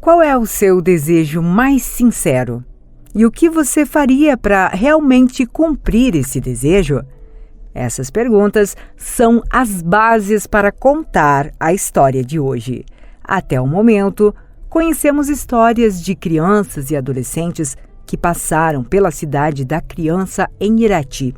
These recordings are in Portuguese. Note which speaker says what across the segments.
Speaker 1: Qual é o seu desejo mais sincero? E o que você faria para realmente cumprir esse desejo? Essas perguntas são as bases para contar a história de hoje. Até o momento, conhecemos histórias de crianças e adolescentes que passaram pela cidade da criança em Irati.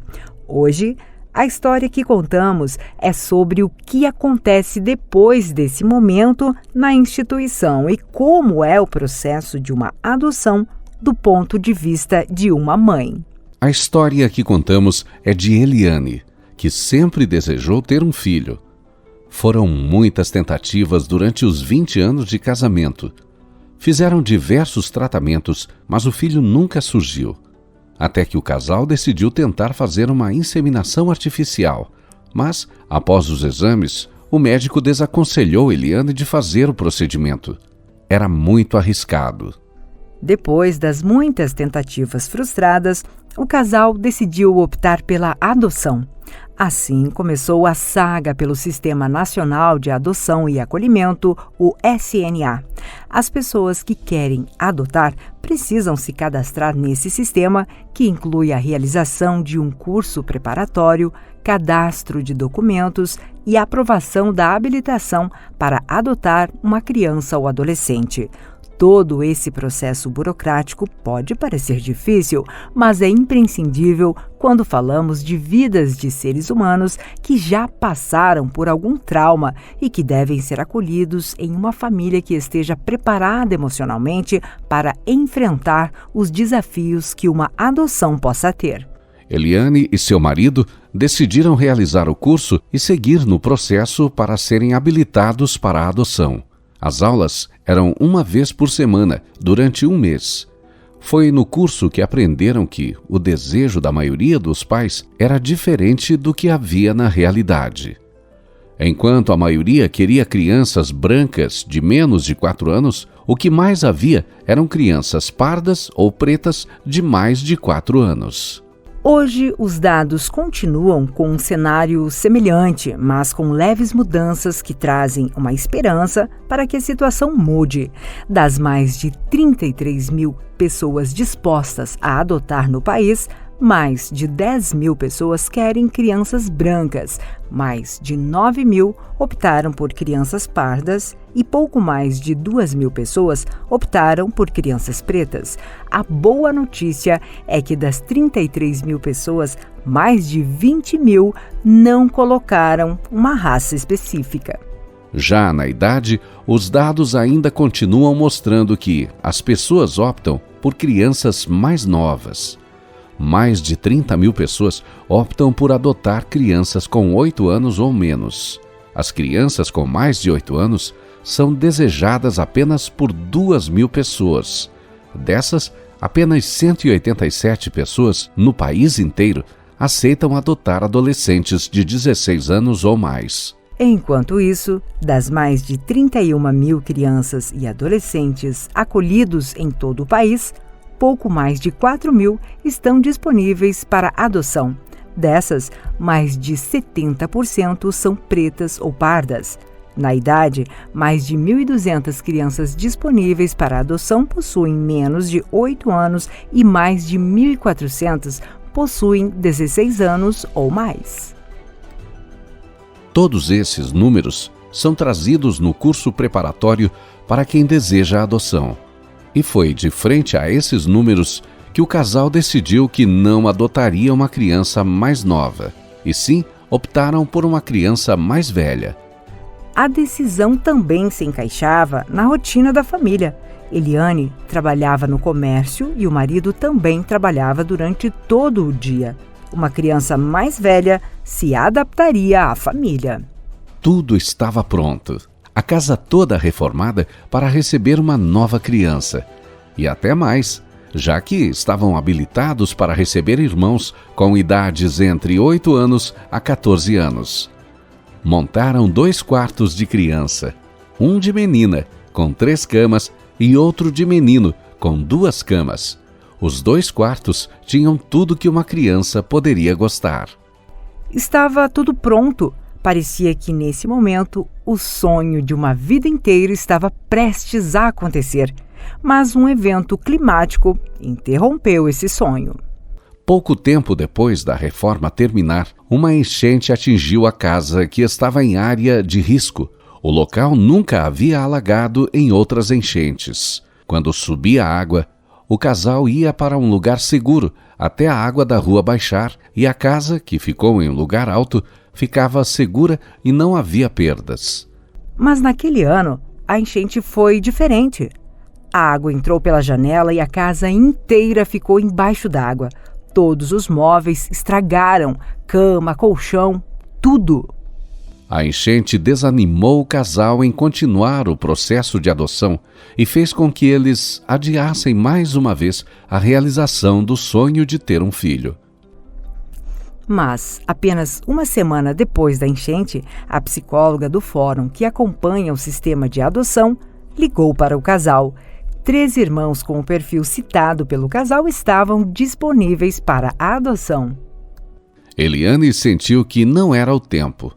Speaker 1: Hoje, a história que contamos é sobre o que acontece depois desse momento na instituição e como é o processo de uma adoção do ponto de vista de uma mãe.
Speaker 2: A história que contamos é de Eliane, que sempre desejou ter um filho. Foram muitas tentativas durante os 20 anos de casamento. Fizeram diversos tratamentos, mas o filho nunca surgiu. Até que o casal decidiu tentar fazer uma inseminação artificial. Mas, após os exames, o médico desaconselhou Eliane de fazer o procedimento. Era muito arriscado.
Speaker 1: Depois das muitas tentativas frustradas, o casal decidiu optar pela adoção. Assim começou a saga pelo Sistema Nacional de Adoção e Acolhimento, o SNA. As pessoas que querem adotar precisam se cadastrar nesse sistema, que inclui a realização de um curso preparatório, cadastro de documentos e aprovação da habilitação para adotar uma criança ou adolescente. Todo esse processo burocrático pode parecer difícil, mas é imprescindível quando falamos de vidas de seres humanos que já passaram por algum trauma e que devem ser acolhidos em uma família que esteja preparada emocionalmente para enfrentar os desafios que uma adoção possa ter.
Speaker 2: Eliane e seu marido decidiram realizar o curso e seguir no processo para serem habilitados para a adoção. As aulas eram uma vez por semana, durante um mês. Foi no curso que aprenderam que o desejo da maioria dos pais era diferente do que havia na realidade. Enquanto a maioria queria crianças brancas de menos de 4 anos, o que mais havia eram crianças pardas ou pretas de mais de 4 anos.
Speaker 1: Hoje, os dados continuam com um cenário semelhante, mas com leves mudanças que trazem uma esperança para que a situação mude. Das mais de 33 mil pessoas dispostas a adotar no país, mais de 10 mil pessoas querem crianças brancas, mais de 9 mil optaram por crianças pardas e pouco mais de 2 mil pessoas optaram por crianças pretas. A boa notícia é que das 33 mil pessoas, mais de 20 mil não colocaram uma raça específica.
Speaker 2: Já na idade, os dados ainda continuam mostrando que as pessoas optam por crianças mais novas. Mais de 30 mil pessoas optam por adotar crianças com 8 anos ou menos. As crianças com mais de 8 anos são desejadas apenas por 2 mil pessoas. Dessas, apenas 187 pessoas no país inteiro aceitam adotar adolescentes de 16 anos ou mais.
Speaker 1: Enquanto isso, das mais de 31 mil crianças e adolescentes acolhidos em todo o país, pouco mais de 4 mil estão disponíveis para adoção. Dessas, mais de 70% são pretas ou pardas. Na idade, mais de 1.200 crianças disponíveis para adoção possuem menos de 8 anos e mais de 1.400 possuem 16 anos ou mais.
Speaker 2: Todos esses números são trazidos no curso preparatório para quem deseja a adoção. E foi de frente a esses números que o casal decidiu que não adotaria uma criança mais nova, e sim optaram por uma criança mais velha.
Speaker 1: A decisão também se encaixava na rotina da família. Eliane trabalhava no comércio e o marido também trabalhava durante todo o dia. Uma criança mais velha se adaptaria à família.
Speaker 2: Tudo estava pronto. A casa toda reformada para receber uma nova criança. E até mais, já que estavam habilitados para receber irmãos com idades entre 8 anos a 14 anos. Montaram 2 quartos de criança, um de menina, com 3 camas, e outro de menino, com 2 camas. Os 2 quartos tinham tudo que uma criança poderia gostar.
Speaker 1: Estava tudo pronto. Parecia que, nesse momento, O sonho de uma vida inteira estava prestes a acontecer, mas um evento climático interrompeu esse sonho.
Speaker 2: Pouco tempo depois da reforma terminar, uma enchente atingiu a casa que estava em área de risco. O local nunca havia alagado em outras enchentes. Quando subia a água, o casal ia para um lugar seguro até a água da rua baixar e a casa, que ficou em um lugar alto, ficava segura e não havia perdas.
Speaker 1: Mas naquele ano, a enchente foi diferente. A água entrou pela janela e a casa inteira ficou embaixo d'água. Todos os móveis estragaram, cama, colchão, tudo.
Speaker 2: A enchente desanimou o casal em continuar o processo de adoção e fez com que eles adiassem mais uma vez a realização do sonho de ter um filho.
Speaker 1: Mas, apenas uma semana depois da enchente, a psicóloga do fórum que acompanha o sistema de adoção ligou para o casal. 3 irmãos com o perfil citado pelo casal estavam disponíveis para a adoção.
Speaker 2: Eliane sentiu que não era o tempo.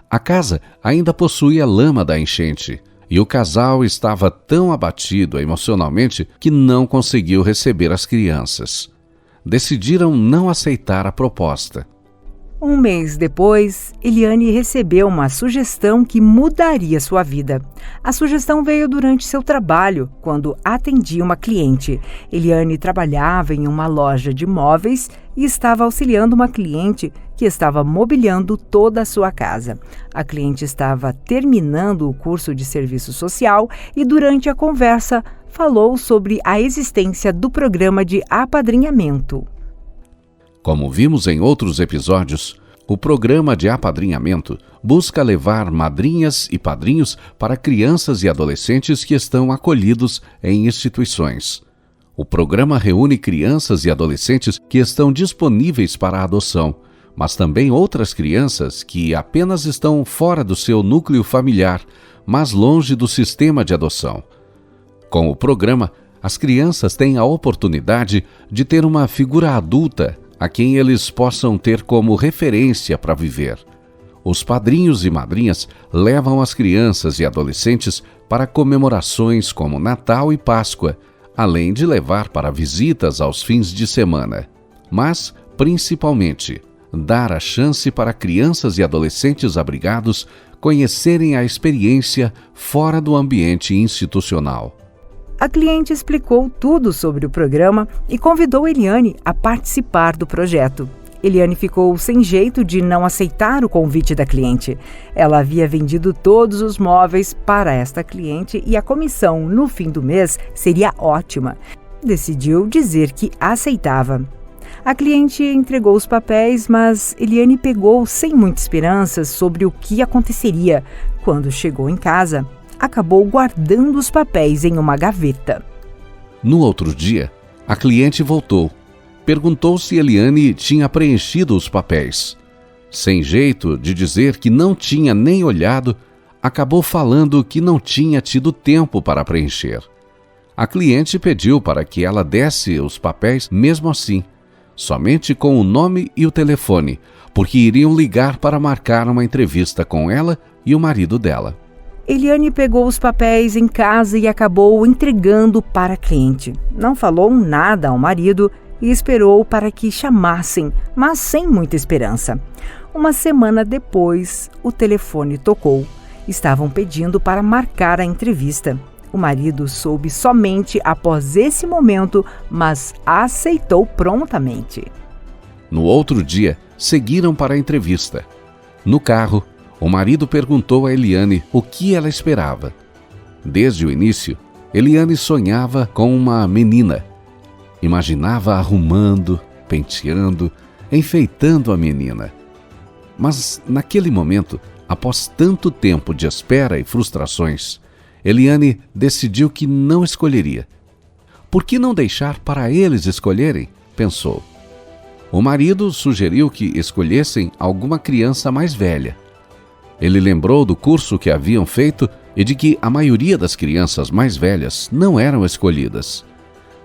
Speaker 2: A casa ainda possuía lama da enchente e o casal estava tão abatido emocionalmente que não conseguiu receber as crianças. Decidiram não aceitar a proposta.
Speaker 1: Um mês depois, Eliane recebeu uma sugestão que mudaria sua vida. A sugestão veio durante seu trabalho, quando atendia uma cliente. Eliane trabalhava em uma loja de móveis e estava auxiliando uma cliente que estava mobiliando toda a sua casa. A cliente estava terminando o curso de serviço social e, durante a conversa, falou sobre a existência do programa de apadrinhamento.
Speaker 2: Como vimos em outros episódios, o programa de apadrinhamento busca levar madrinhas e padrinhos para crianças e adolescentes que estão acolhidos em instituições. O programa reúne crianças e adolescentes que estão disponíveis para a adoção, mas também outras crianças que apenas estão fora do seu núcleo familiar, mas longe do sistema de adoção. Com o programa, as crianças têm a oportunidade de ter uma figura adulta a quem eles possam ter como referência para viver. Os padrinhos e madrinhas levam as crianças e adolescentes para comemorações como Natal e Páscoa, além de levar para visitas aos fins de semana. Mas, principalmente, dar a chance para crianças e adolescentes abrigados conhecerem a experiência fora do ambiente institucional.
Speaker 1: A cliente explicou tudo sobre o programa e convidou Eliane a participar do projeto. Eliane ficou sem jeito de não aceitar o convite da cliente. Ela havia vendido todos os móveis para esta cliente e a comissão no fim do mês seria ótima. Decidiu dizer que aceitava. A cliente entregou os papéis, mas Eliane pegou sem muita esperança sobre o que aconteceria. Quando chegou em casa, acabou guardando os papéis em uma gaveta.
Speaker 2: No outro dia, a cliente voltou. Perguntou se Eliane tinha preenchido os papéis. Sem jeito de dizer que não tinha nem olhado, acabou falando que não tinha tido tempo para preencher. A cliente pediu para que ela desse os papéis mesmo assim, somente com o nome e o telefone, porque iriam ligar para marcar uma entrevista com ela e o marido dela.
Speaker 1: Eliane pegou os papéis em casa e acabou entregando para a cliente. Não falou nada ao marido e esperou para que chamassem, mas sem muita esperança. Uma semana depois, o telefone tocou. Estavam pedindo para marcar a entrevista. O marido soube somente após esse momento, mas aceitou prontamente.
Speaker 2: No outro dia, seguiram para a entrevista. No carro, o marido perguntou a Eliane o que ela esperava. Desde o início, Eliane sonhava com uma menina. Imaginava arrumando, penteando, enfeitando a menina. Mas, naquele momento, após tanto tempo de espera e frustrações, Eliane decidiu que não escolheria. Por que não deixar para eles escolherem? Pensou. O marido sugeriu que escolhessem alguma criança mais velha. Ele lembrou do curso que haviam feito e de que a maioria das crianças mais velhas não eram escolhidas.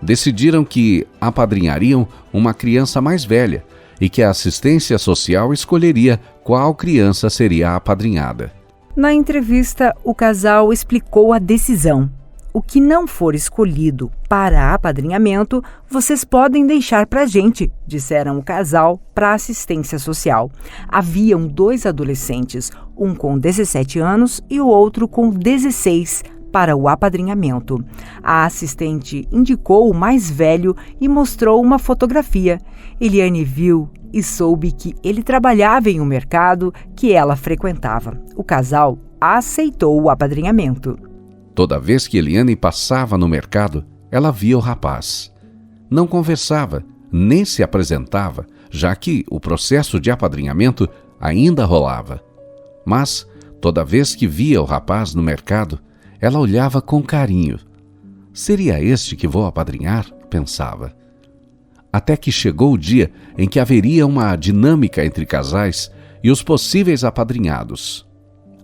Speaker 2: Decidiram que apadrinhariam uma criança mais velha e que a assistência social escolheria qual criança seria apadrinhada.
Speaker 1: Na entrevista, o casal explicou a decisão. O que não for escolhido para apadrinhamento, vocês podem deixar para a gente, disseram o casal para a assistência social. Haviam 2 adolescentes, um com 17 anos e o outro com 16, para o apadrinhamento. A assistente indicou o mais velho e mostrou uma fotografia. Eliane viu e soube que ele trabalhava em um mercado que ela frequentava. O casal aceitou o apadrinhamento.
Speaker 2: Toda vez que Eliane passava no mercado, ela via o rapaz. Não conversava, nem se apresentava, já que o processo de apadrinhamento ainda rolava. Mas, toda vez que via o rapaz no mercado, ela olhava com carinho. Seria este que vou apadrinhar? Pensava. Até que chegou o dia em que haveria uma dinâmica entre casais e os possíveis apadrinhados.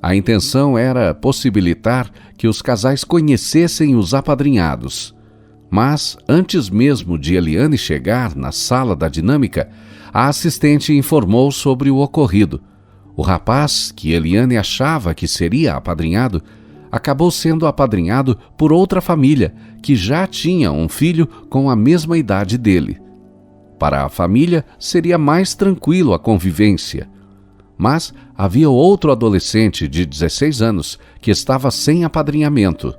Speaker 2: A intenção era possibilitar que os casais conhecessem os apadrinhados. Mas, antes mesmo de Eliane chegar na sala da dinâmica, a assistente informou sobre o ocorrido. O rapaz, que Eliane achava que seria apadrinhado, acabou sendo apadrinhado por outra família, que já tinha um filho com a mesma idade dele. Para a família, seria mais tranquilo a convivência. Mas havia outro adolescente de 16 anos que estava sem apadrinhamento.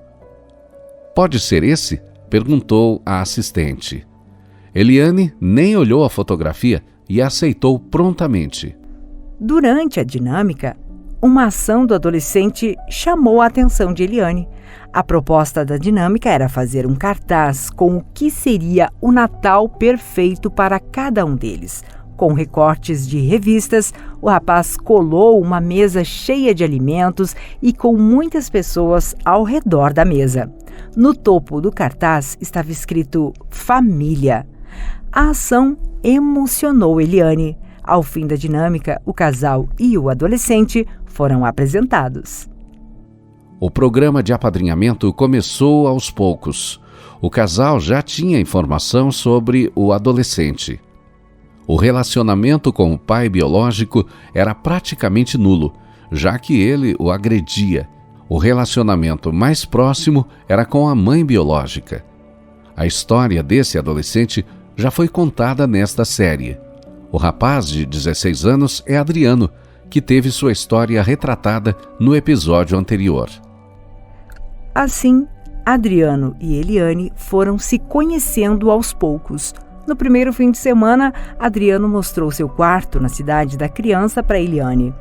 Speaker 2: Pode ser esse? Perguntou a assistente. Eliane nem olhou a fotografia e aceitou prontamente.
Speaker 1: Durante a dinâmica, uma ação do adolescente chamou a atenção de Eliane. A proposta da dinâmica era fazer um cartaz com o que seria o Natal perfeito para cada um deles. Com recortes de revistas, o rapaz colou uma mesa cheia de alimentos e com muitas pessoas ao redor da mesa. No topo do cartaz estava escrito Família. A ação emocionou Eliane. Ao fim da dinâmica, o casal e o adolescente foram apresentados.
Speaker 2: O programa de apadrinhamento começou aos poucos. O casal já tinha informação sobre o adolescente. O relacionamento com o pai biológico era praticamente nulo, já que ele o agredia. O relacionamento mais próximo era com a mãe biológica. A história desse adolescente já foi contada nesta série. O rapaz de 16 anos é Adriano, que teve sua história retratada no episódio anterior.
Speaker 1: Assim, Adriano e Eliane foram se conhecendo aos poucos. No primeiro fim de semana, Adriano mostrou seu quarto na cidade da criança para Eliane.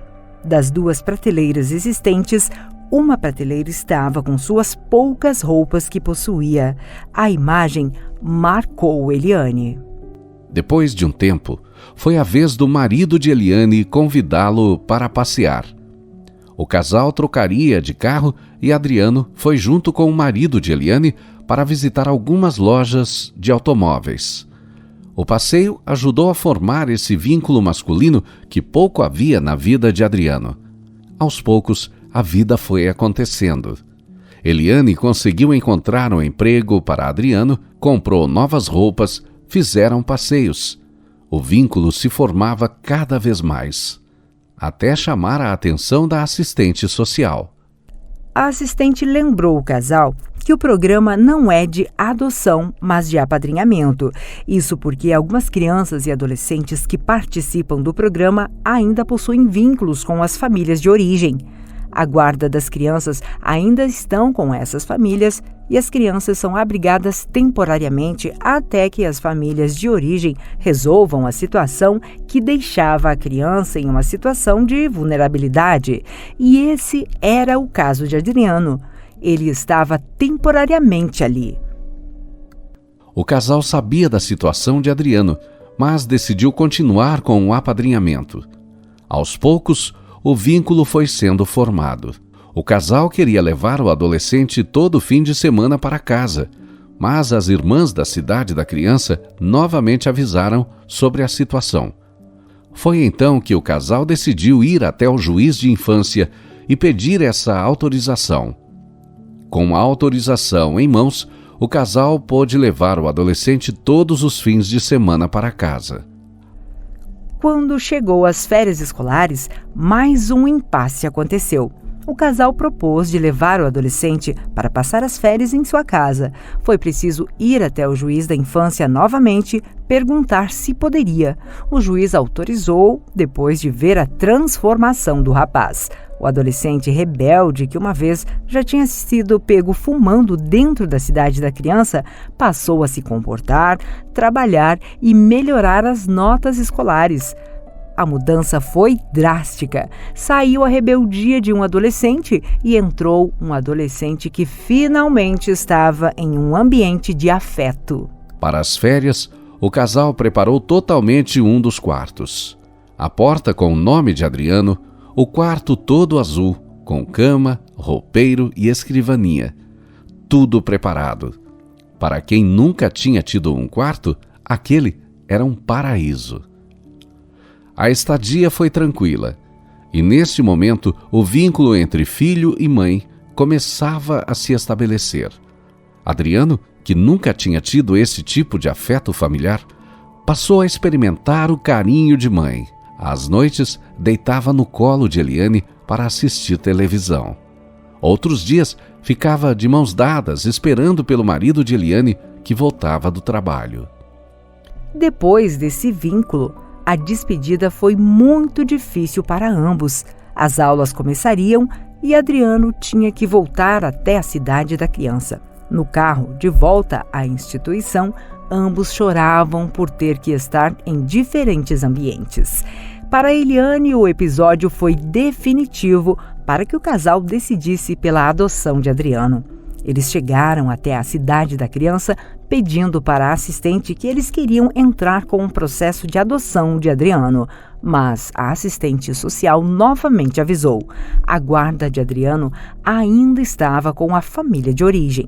Speaker 1: Das 2 prateleiras existentes, uma prateleira estava com suas poucas roupas que possuía. A imagem marcou Eliane.
Speaker 2: Depois de um tempo, foi a vez do marido de Eliane convidá-lo para passear. O casal trocaria de carro e Adriano foi junto com o marido de Eliane para visitar algumas lojas de automóveis. O passeio ajudou a formar esse vínculo masculino que pouco havia na vida de Adriano. Aos poucos, a vida foi acontecendo. Eliane conseguiu encontrar um emprego para Adriano, comprou novas roupas, fizeram passeios. O vínculo se formava cada vez mais, até chamar a atenção da assistente social.
Speaker 1: A assistente lembrou o casal que o programa não é de adoção, mas de apadrinhamento. Isso porque algumas crianças e adolescentes que participam do programa ainda possuem vínculos com as famílias de origem. A guarda das crianças ainda estão com essas famílias e as crianças são abrigadas temporariamente até que as famílias de origem resolvam a situação que deixava a criança em uma situação de vulnerabilidade. E esse era o caso de Adriano. Ele estava temporariamente ali.
Speaker 2: O casal sabia da situação de Adriano, mas decidiu continuar com o apadrinhamento. Aos poucos, o vínculo foi sendo formado. O casal queria levar o adolescente todo fim de semana para casa, mas as irmãs da cidade da criança novamente avisaram sobre a situação. Foi então que o casal decidiu ir até o juiz de infância e pedir essa autorização. Com a autorização em mãos, o casal pôde levar o adolescente todos os fins de semana para casa. Quando
Speaker 1: chegou às férias escolares, mais um impasse aconteceu. o casal propôs de levar o adolescente para passar as férias em sua casa. Foi preciso ir até o juiz da infância novamente, perguntar se poderia. O juiz autorizou, depois de ver a transformação do rapaz. O adolescente rebelde, que uma vez já tinha sido pego fumando dentro da cidade da criança, passou a se comportar, trabalhar e melhorar as notas escolares. A mudança foi drástica. Saiu a rebeldia de um adolescente e entrou um adolescente que finalmente estava em um ambiente de afeto.
Speaker 2: Para as férias, o casal preparou totalmente um dos quartos. A porta com o nome de Adriano, o quarto todo azul, com cama, roupeiro e escrivaninha. Tudo preparado. Para quem nunca tinha tido um quarto, aquele era um paraíso. A estadia foi tranquila, e nesse momento o vínculo entre filho e mãe começava a se estabelecer. Adriano, que nunca tinha tido esse tipo de afeto familiar, passou a experimentar o carinho de mãe. Às noites, deitava no colo de Eliane para assistir televisão. Outros dias, ficava de mãos dadas esperando pelo marido de Eliane, que voltava do trabalho.
Speaker 1: Depois desse vínculo, a despedida foi muito difícil para ambos. As aulas começariam e Adriano tinha que voltar até a cidade da criança. No carro, de volta à instituição, ambos choravam por ter que estar em diferentes ambientes. Para Eliane, o episódio foi definitivo para que o casal decidisse pela adoção de Adriano. Eles chegaram até a cidade da criança pedindo para a assistente que eles queriam entrar com o processo de adoção de Adriano, mas a assistente social novamente avisou. A guarda de Adriano ainda estava com a família de origem.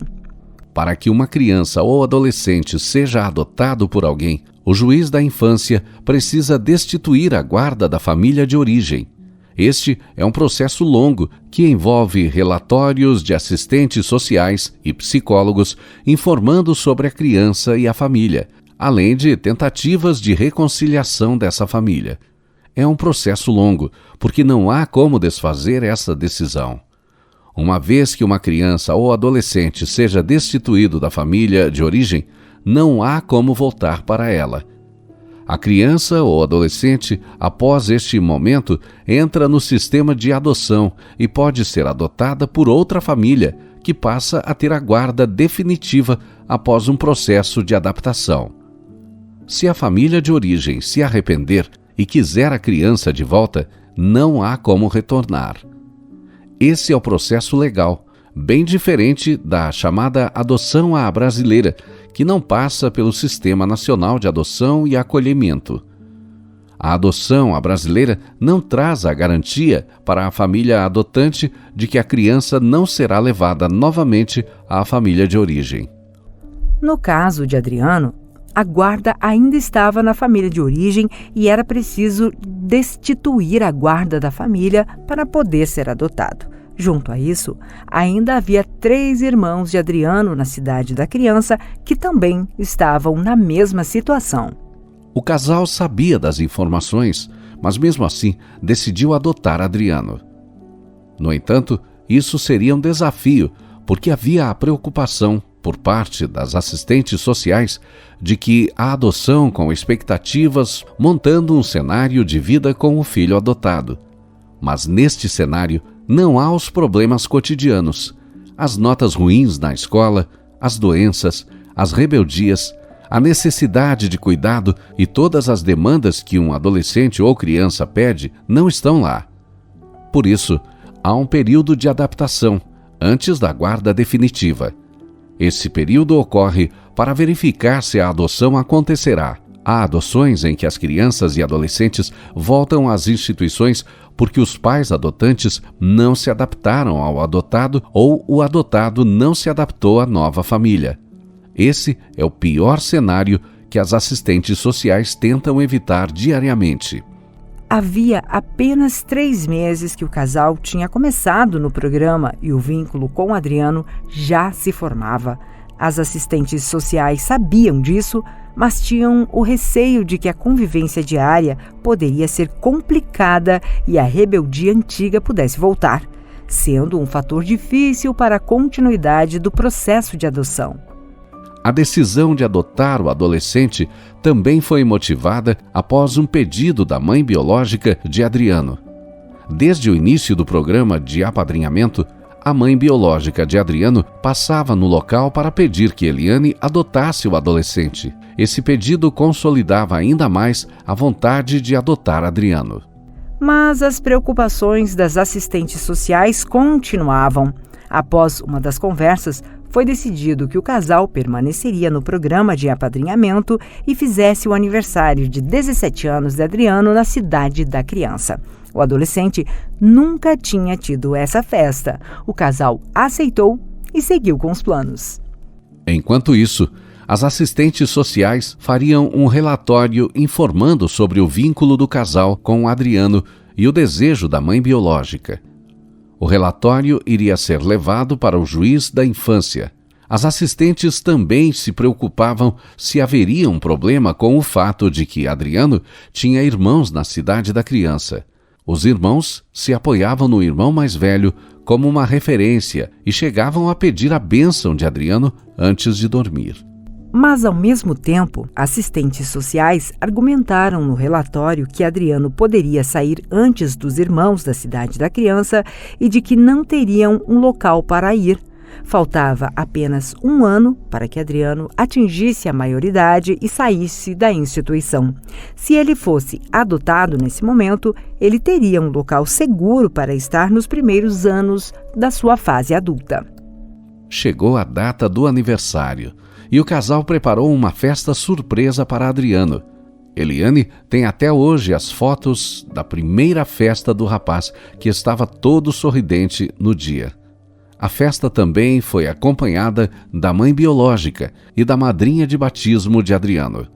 Speaker 2: Para que uma criança ou adolescente seja adotado por alguém, o juiz da infância precisa destituir a guarda da família de origem. Este é um processo longo que envolve relatórios de assistentes sociais e psicólogos informando sobre a criança e a família, além de tentativas de reconciliação dessa família. É um processo longo, porque não há como desfazer essa decisão. Uma vez que uma criança ou adolescente seja destituído da família de origem, não há como voltar para ela. A criança ou adolescente, após este momento, entra no sistema de adoção e pode ser adotada por outra família, que passa a ter a guarda definitiva após um processo de adaptação. Se a família de origem se arrepender e quiser a criança de volta, não há como retornar. Esse é o processo legal, bem diferente da chamada adoção à brasileira, que não passa pelo Sistema Nacional de Adoção e Acolhimento. A adoção à brasileira não traz a garantia para a família adotante de que a criança não será levada novamente à família de origem.
Speaker 1: No caso de Adriano, a guarda ainda estava na família de origem e era preciso destituir a guarda da família para poder ser adotado. Junto a isso, ainda havia 3 irmãos de Adriano na cidade da criança que também estavam na mesma situação.
Speaker 2: O casal sabia das informações, mas mesmo assim decidiu adotar Adriano. No entanto, isso seria um desafio, porque havia a preocupação, por parte das assistentes sociais, de que a adoção com expectativas, montando um cenário de vida com o filho adotado. Mas neste cenário, não há os problemas cotidianos, as notas ruins na escola, as doenças, as rebeldias, a necessidade de cuidado e todas as demandas que um adolescente ou criança pede não estão lá. Por isso, há um período de adaptação, antes da guarda definitiva. Esse período ocorre para verificar se a adoção acontecerá. Há adoções em que as crianças e adolescentes voltam às instituições porque os pais adotantes não se adaptaram ao adotado ou o adotado não se adaptou à nova família. Esse é o pior cenário que as assistentes sociais tentam evitar diariamente.
Speaker 1: Havia apenas 3 meses que o casal tinha começado no programa e o vínculo com Adriano já se formava. As assistentes sociais sabiam disso, mas tinham o receio de que a convivência diária poderia ser complicada e a rebeldia antiga pudesse voltar. sendo um fator difícil para a continuidade do processo de adoção.
Speaker 2: A decisão de adotar o adolescente também foi motivada após um pedido da mãe biológica de Adriano. Desde o início do programa de apadrinhamento, a mãe biológica de Adriano passava no local para pedir que Eliane adotasse o adolescente. Esse pedido consolidava ainda mais a vontade de adotar Adriano.
Speaker 1: Mas as preocupações das assistentes sociais continuavam. Após uma das conversas, foi decidido que o casal permaneceria no programa de apadrinhamento e fizesse o aniversário de 17 anos de Adriano na cidade da criança. O adolescente nunca tinha tido essa festa. O casal aceitou e seguiu com os planos.
Speaker 2: Enquanto isso, as assistentes sociais fariam um relatório informando sobre o vínculo do casal com Adriano e o desejo da mãe biológica. O relatório iria ser levado para o juiz da infância. As assistentes também se preocupavam se haveria um problema com o fato de que Adriano tinha irmãos na cidade da criança. Os irmãos se apoiavam no irmão mais velho como uma referência e chegavam a pedir a bênção de Adriano antes de dormir.
Speaker 1: Mas, ao mesmo tempo, assistentes sociais argumentaram no relatório que Adriano poderia sair antes dos irmãos da cidade da criança e de que não teriam um local para ir. Faltava apenas 1 ano para que Adriano atingisse a maioridade e saísse da instituição. Se ele fosse adotado nesse momento, ele teria um local seguro para estar nos primeiros anos da sua fase adulta.
Speaker 2: Chegou a data do aniversário e o casal preparou uma festa surpresa para Adriano. Eliane tem até hoje as fotos da primeira festa do rapaz, que estava todo sorridente no dia. A festa também foi acompanhada da mãe biológica e da madrinha de batismo de Adriano.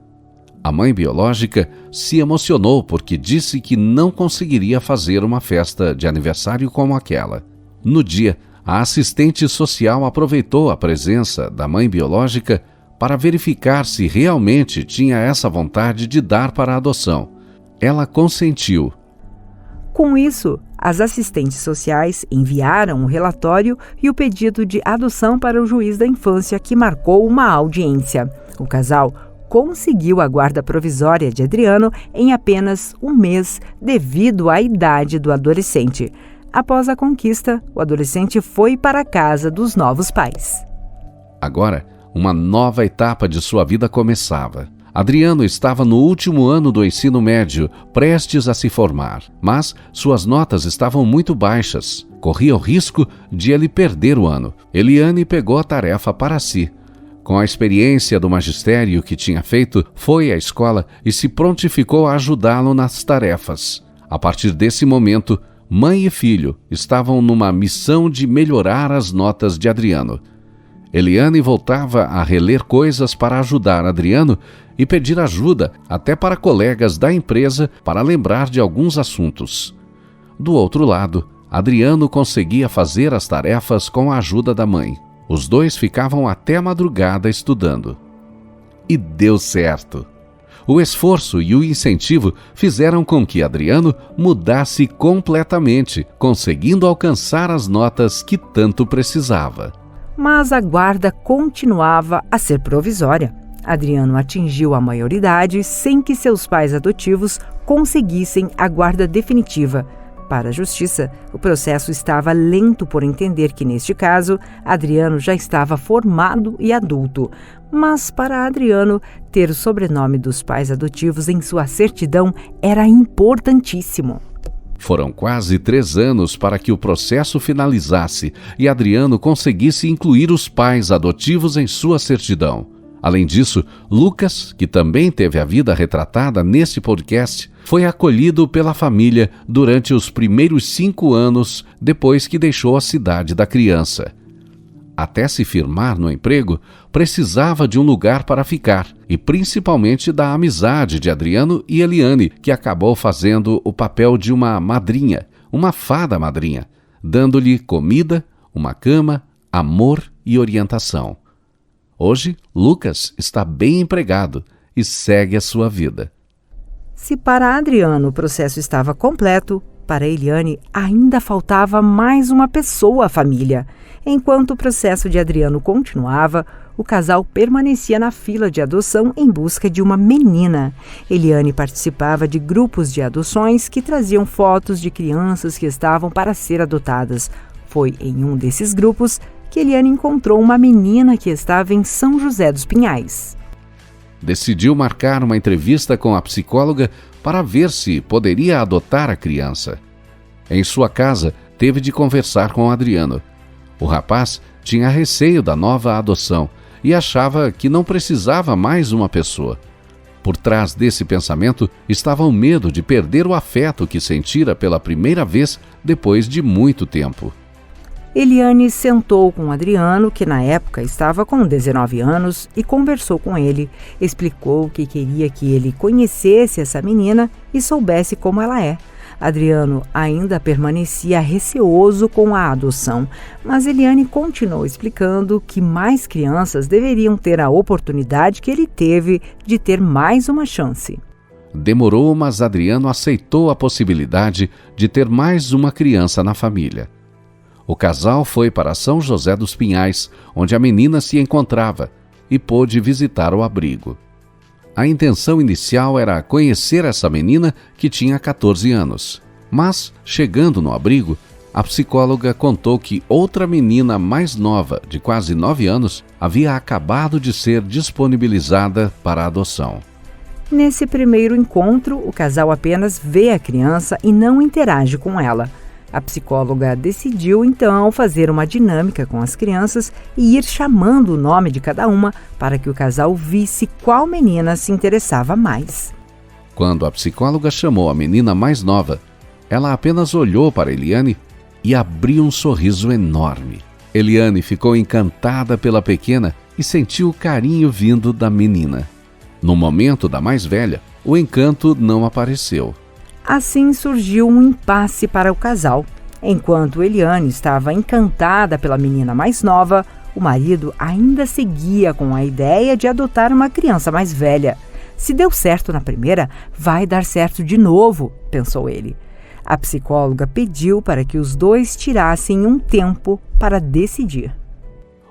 Speaker 2: A mãe biológica se emocionou porque disse que não conseguiria fazer uma festa de aniversário como aquela. No dia, a assistente social aproveitou a presença da mãe biológica para verificar se realmente tinha essa vontade de dar para a adoção. Ela consentiu.
Speaker 1: Com isso, as assistentes sociais enviaram o relatório e o pedido de adoção para o juiz da infância, que marcou uma audiência. O casal conseguiu a guarda provisória de Adriano em apenas 1 mês, devido à idade do adolescente. Após a conquista, o adolescente foi para a casa dos novos pais.
Speaker 2: Agora, uma nova etapa de sua vida começava. Adriano estava no último ano do ensino médio, prestes a se formar, mas suas notas estavam muito baixas. Corria o risco de ele perder o ano. Eliane pegou a tarefa para si. Com a experiência do magistério que tinha feito, foi à escola e se prontificou a ajudá-lo nas tarefas. A partir desse momento, mãe e filho estavam numa missão de melhorar as notas de Adriano. Eliane voltava a reler coisas para ajudar Adriano e pedir ajuda até para colegas da empresa para lembrar de alguns assuntos. Do outro lado, Adriano conseguia fazer as tarefas com a ajuda da mãe. Os dois ficavam até a madrugada estudando. E deu certo. O esforço e o incentivo fizeram com que Adriano mudasse completamente, conseguindo alcançar as notas que tanto precisava.
Speaker 1: Mas a guarda continuava a ser provisória. Adriano atingiu a maioridade sem que seus pais adotivos conseguissem a guarda definitiva. Para a justiça, o processo estava lento por entender que, neste caso, Adriano já estava formado e adulto. Mas para Adriano, ter o sobrenome dos pais adotivos em sua certidão era importantíssimo.
Speaker 2: Foram quase 3 anos para que o processo finalizasse e Adriano conseguisse incluir os pais adotivos em sua certidão. Além disso, Lucas, que também teve a vida retratada nesse podcast, foi acolhido pela família durante os primeiros 5 anos depois que deixou a cidade da criança. Até se firmar no emprego, precisava de um lugar para ficar, e principalmente da amizade de Adriano e Eliane, que acabou fazendo o papel de uma madrinha, uma fada madrinha, dando-lhe comida, uma cama, amor e orientação. Hoje, Lucas está bem empregado e segue a sua vida.
Speaker 1: Se para Adriano o processo estava completo, Para Eliane, ainda faltava mais uma pessoa à família. Enquanto o processo de Adriano continuava, o casal permanecia na fila de adoção em busca de uma menina. Eliane participava de grupos de adoções que traziam fotos de crianças que estavam para ser adotadas. Foi em um desses grupos que Eliane encontrou uma menina que estava em São José dos Pinhais.
Speaker 2: Decidiu marcar uma entrevista com a psicóloga para ver se poderia adotar a criança. Em sua casa, teve de conversar com Adriano. O rapaz tinha receio da nova adoção e achava que não precisava mais uma pessoa. Por trás desse pensamento estava o medo de perder o afeto que sentira pela primeira vez depois de muito tempo.
Speaker 1: Eliane sentou com Adriano, que na época estava com 19 anos, e conversou com ele. Explicou que queria que ele conhecesse essa menina e soubesse como ela é. Adriano ainda permanecia receoso com a adoção, mas Eliane continuou explicando que mais crianças deveriam ter a oportunidade que ele teve de ter mais uma chance.
Speaker 2: Demorou, mas Adriano aceitou a possibilidade de ter mais uma criança na família. O casal foi para São José dos Pinhais, onde a menina se encontrava, e pôde visitar o abrigo. A intenção inicial era conhecer essa menina que tinha 14 anos. Mas, chegando no abrigo, a psicóloga contou que outra menina mais nova, de quase 9 anos, havia acabado de ser disponibilizada para adoção.
Speaker 1: Nesse primeiro encontro, o casal apenas vê a criança e não interage com ela. A psicóloga decidiu, então, fazer uma dinâmica com as crianças e ir chamando o nome de cada uma para que o casal visse qual menina se interessava mais.
Speaker 2: Quando a psicóloga chamou a menina mais nova, ela apenas olhou para Eliane e abriu um sorriso enorme. Eliane ficou encantada pela pequena e sentiu o carinho vindo da menina. No momento da mais velha, o encanto não apareceu.
Speaker 1: Assim surgiu um impasse para o casal. Enquanto Eliane estava encantada pela menina mais nova, o marido ainda seguia com a ideia de adotar uma criança mais velha. Se deu certo na primeira, vai dar certo de novo, pensou ele. A psicóloga pediu para que os dois tirassem um tempo para decidir.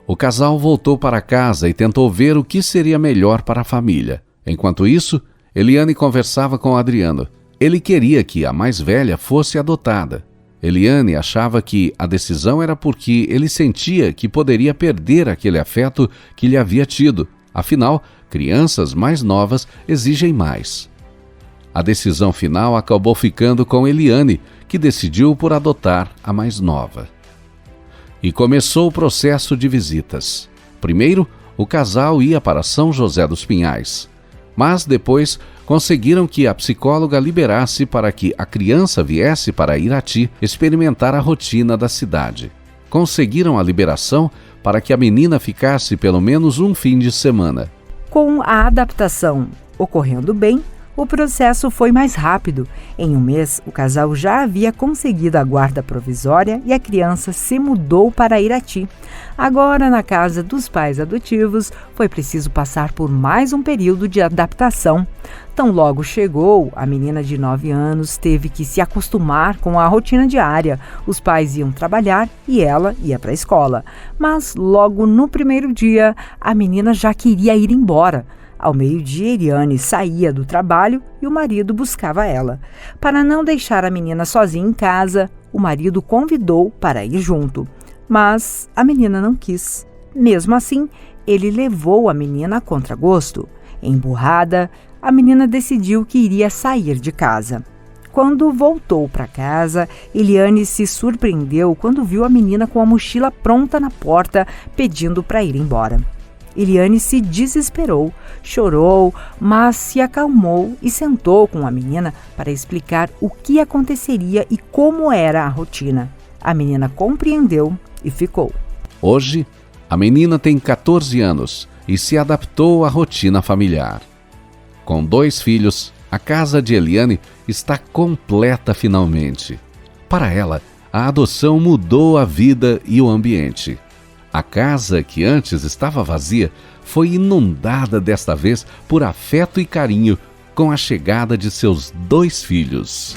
Speaker 2: O casal voltou para casa e tentou ver o que seria melhor para a família. Enquanto isso, Eliane conversava com Adriano. Ele queria que a mais velha fosse adotada. Eliane achava que a decisão era porque ele sentia que poderia perder aquele afeto que lhe havia tido. Afinal, crianças mais novas exigem mais. A decisão final acabou ficando com Eliane, que decidiu por adotar a mais nova. E começou o processo de visitas. Primeiro, o casal ia para São José dos Pinhais. Mas depois conseguiram que a psicóloga liberasse para que a criança viesse para Irati experimentar a rotina da cidade. Conseguiram a liberação para que a menina ficasse pelo menos um fim de semana.
Speaker 1: Com a adaptação ocorrendo bem, o processo foi mais rápido. Em um mês, o casal já havia conseguido a guarda provisória e a criança se mudou para Irati. Agora, na casa dos pais adotivos, foi preciso passar por mais um período de adaptação. Tão logo chegou, a menina de 9 anos teve que se acostumar com a rotina diária. Os pais iam trabalhar e ela ia para a escola. Mas logo no primeiro dia, a menina já queria ir embora. Ao meio-dia, Eliane saía do trabalho e o marido buscava ela. Para não deixar a menina sozinha em casa, o marido convidou para ir junto. Mas a menina não quis. Mesmo assim, ele levou a menina a contragosto. Emburrada, a menina decidiu que iria sair de casa. Quando voltou para casa, Eliane se surpreendeu quando viu a menina com a mochila pronta na porta, pedindo para ir embora. Eliane se desesperou, chorou, mas se acalmou e sentou com a menina para explicar o que aconteceria e como era a rotina. A menina compreendeu e ficou.
Speaker 2: Hoje, a menina tem 14 anos e se adaptou à rotina familiar. Com 2 filhos, a casa de Eliane está completa finalmente. Para ela, a adoção mudou a vida e o ambiente. A casa, que antes estava vazia, foi inundada desta vez por afeto e carinho com a chegada de seus 2 filhos.